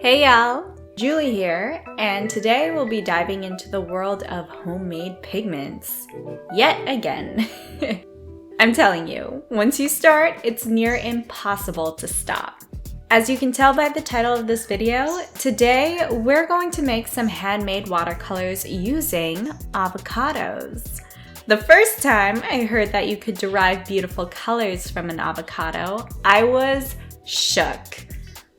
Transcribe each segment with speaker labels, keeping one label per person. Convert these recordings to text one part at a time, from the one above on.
Speaker 1: Hey y'all, Julie here, and today we'll be diving into the world of homemade pigments. Yet again. I'm telling you, once you start, it's near impossible to stop. As you can tell by the title of this video, today we're going to make some handmade watercolors using avocados. The first time I heard that you could derive beautiful colors from an avocado, I was shook.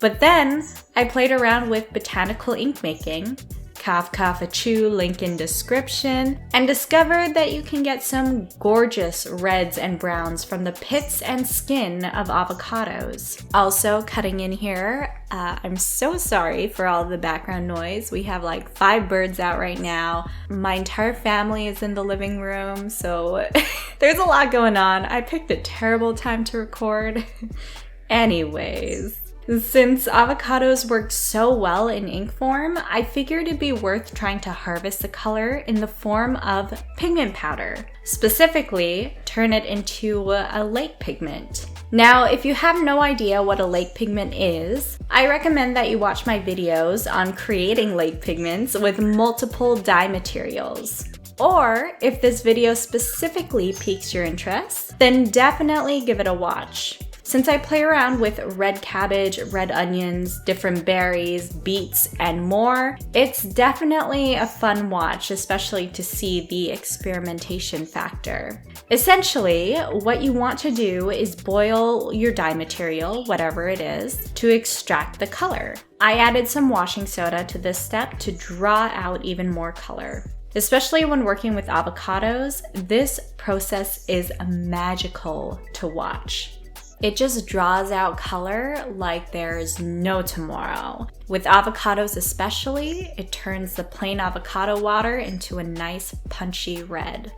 Speaker 1: But then I played around with botanical ink making, cough cough achoo, link in description, and discovered that you can get some gorgeous reds and browns from the pits and skin of avocados. Also cutting in here, I'm so sorry for all the background noise. We have like 5 birds out right now. My entire family is in the living room, so there's a lot going on. I picked a terrible time to record. Anyways. Since avocados worked so well in ink form, I figured it'd be worth trying to harvest the color in the form of pigment powder. Specifically, turn it into a lake pigment. Now, if you have no idea what a lake pigment is, I recommend that you watch my videos on creating lake pigments with multiple dye materials. Or, if this video specifically piques your interest, then definitely give it a watch. Since I play around with red cabbage, red onions, different berries, beets, and more, it's definitely a fun watch, especially to see the experimentation factor. Essentially, what you want to do is boil your dye material, whatever it is, to extract the color. I added some washing soda to this step to draw out even more color. Especially when working with avocados, this process is magical to watch. It just draws out color like there's no tomorrow. With avocados especially, it turns the plain avocado water into a nice punchy red.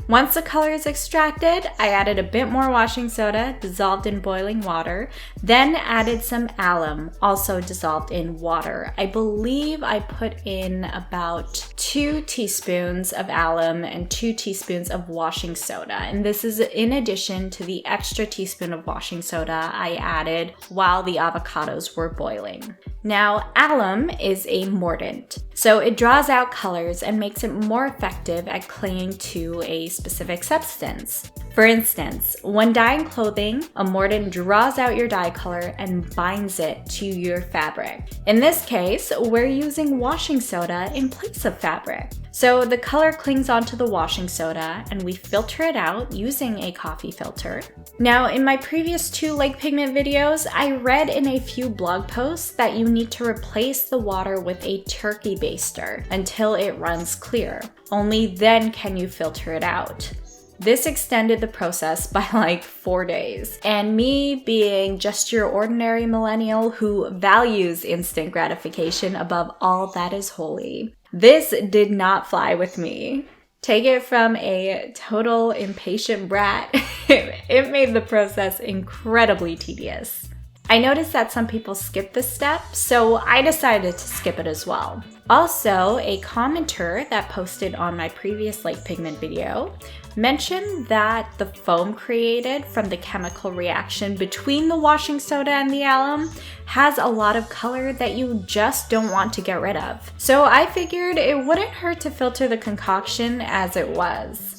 Speaker 1: Once the color is extracted, I added a bit more washing soda dissolved in boiling water, then added some alum, also dissolved in water. I believe I put in about 2 teaspoons of alum and 2 teaspoons of washing soda, and this is in addition to the extra teaspoon of washing soda I added while the avocados were boiling. Now, alum is a mordant, so it draws out colors and makes it more effective at clinging to a specific substance. For instance, when dyeing clothing, a mordant draws out your dye color and binds it to your fabric. In this case, we're using washing soda in place of fabric. So the color clings onto the washing soda and we filter it out using a coffee filter. Now, in my previous 2 lake pigment videos, I read in a few blog posts that you need to replace the water with a turkey baster until it runs clear. Only then can you filter it out. This extended the process by like 4 days. And me being just your ordinary millennial who values instant gratification above all that is holy, this did not fly with me. Take it from a total impatient brat, it made the process incredibly tedious. I noticed that some people skip this step, so I decided to skip it as well. Also, a commenter that posted on my previous lake pigment video mentioned that the foam created from the chemical reaction between the washing soda and the alum has a lot of color that you just don't want to get rid of. So I figured it wouldn't hurt to filter the concoction as it was.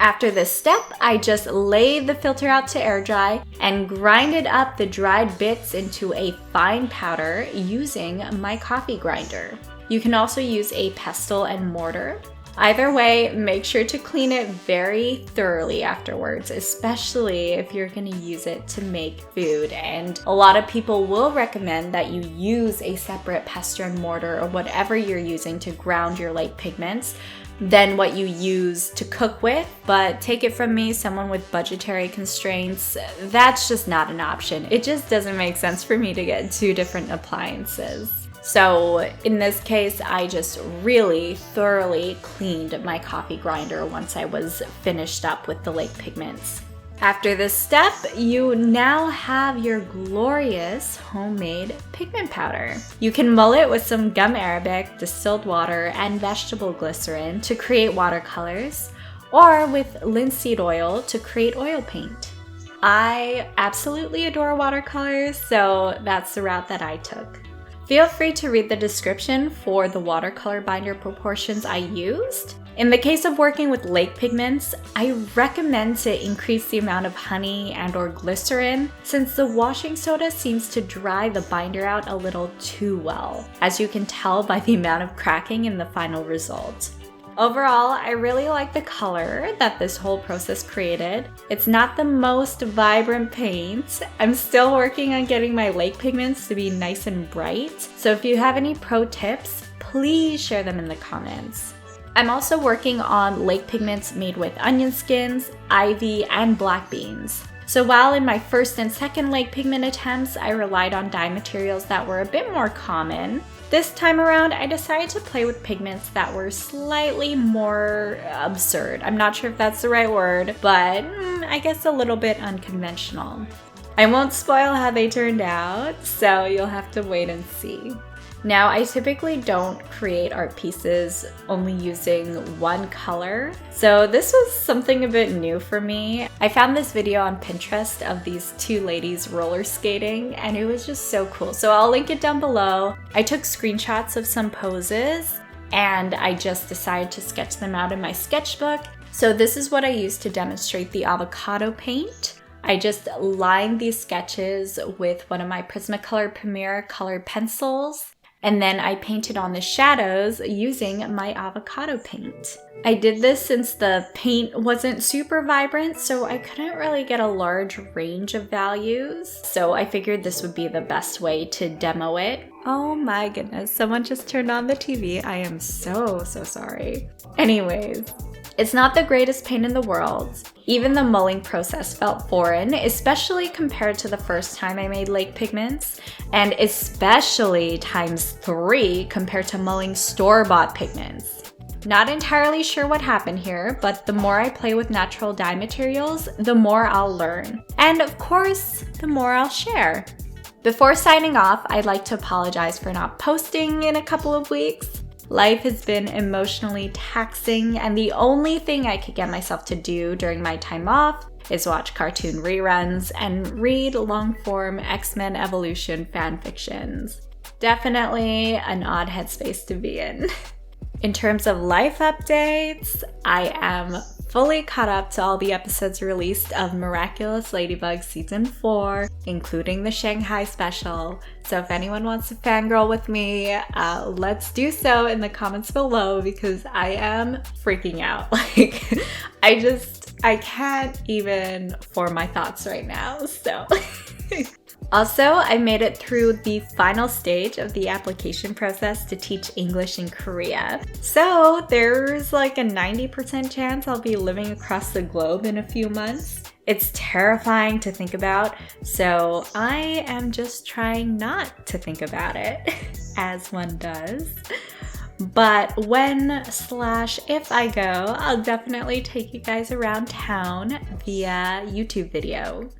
Speaker 1: After this step, I just laid the filter out to air dry and grinded up the dried bits into a fine powder using my coffee grinder. You can also use a pestle and mortar. Either way, make sure to clean it very thoroughly afterwards, especially if you're going to use it to make food. And a lot of people will recommend that you use a separate pestle and mortar or whatever you're using to ground your lake pigments than what you use to cook with. But take it from me, someone with budgetary constraints, that's just not an option. It just doesn't make sense for me to get 2 different appliances. So in this case, I just really thoroughly cleaned my coffee grinder once I was finished up with the lake pigments. After this step, you now have your glorious homemade pigment powder. You can mull it with some gum arabic, distilled water, and vegetable glycerin to create watercolors, or with linseed oil to create oil paint. I absolutely adore watercolors, so that's the route that I took. Feel free to read the description for the watercolor binder proportions I used. In the case of working with lake pigments, I recommend to increase the amount of honey and/or glycerin since the washing soda seems to dry the binder out a little too well, as you can tell by the amount of cracking in the final result. Overall, I really like the color that this whole process created. It's not the most vibrant paint. I'm still working on getting my lake pigments to be nice and bright, so if you have any pro tips, please share them in the comments. I'm also working on lake pigments made with onion skins, ivy, and black beans. So while in my first and second lake pigment attempts, I relied on dye materials that were a bit more common, this time around I decided to play with pigments that were slightly more absurd. I'm not sure if that's the right word, but I guess a little bit unconventional. I won't spoil how they turned out, so you'll have to wait and see. Now, I typically don't create art pieces only using one color, so this was something a bit new for me. I found this video on Pinterest of these two ladies roller skating, and it was just so cool. So I'll link it down below. I took screenshots of some poses, and I just decided to sketch them out in my sketchbook. So this is what I used to demonstrate the avocado paint. I just lined these sketches with one of my Prismacolor Premier colored pencils, and then I painted on the shadows using my avocado paint. I did this since the paint wasn't super vibrant, so I couldn't really get a large range of values. So I figured this would be the best way to demo it. Oh my goodness, someone just turned on the TV. I am so sorry. Anyways, it's not the greatest paint in the world. Even the mulling process felt foreign, especially compared to the first time I made lake pigments, and especially ×3 compared to mulling store-bought pigments. Not entirely sure what happened here, but the more I play with natural dye materials, the more I'll learn. And of course, the more I'll share. Before signing off, I'd like to apologize for not posting in a couple of weeks. Life has been emotionally taxing, and the only thing I could get myself to do during my time off is watch cartoon reruns and read long-form X-Men Evolution fanfictions. Definitely an odd headspace to be in. In terms of life updates, I am fully caught up to all the episodes released of Miraculous Ladybug Season 4, including the Shanghai special. So if anyone wants to fangirl with me, let's do so in the comments below because I am freaking out. I can't even form my thoughts right now, so. Also, I made it through the final stage of the application process to teach English in Korea. So there's like a 90% chance I'll be living across the globe in a few months. It's terrifying to think about, so I am just trying not to think about it, as one does. But when/if I go, I'll definitely take you guys around town via YouTube video.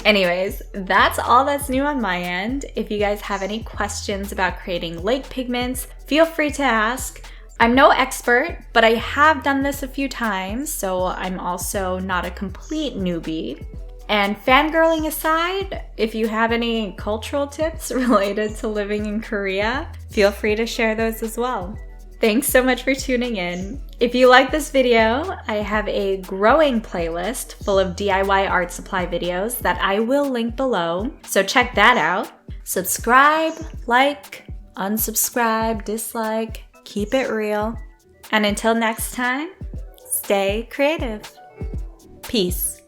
Speaker 1: Anyways, that's all that's new on my end. If you guys have any questions about creating lake pigments, feel free to ask. I'm no expert, but I have done this a few times, so I'm also not a complete newbie. And fangirling aside, if you have any cultural tips related to living in Korea, feel free to share those as well. Thanks so much for tuning in. If you like this video, I have a growing playlist full of DIY art supply videos that I will link below, so check that out. Subscribe, like, unsubscribe, dislike, keep it real. And until next time, stay creative. Peace.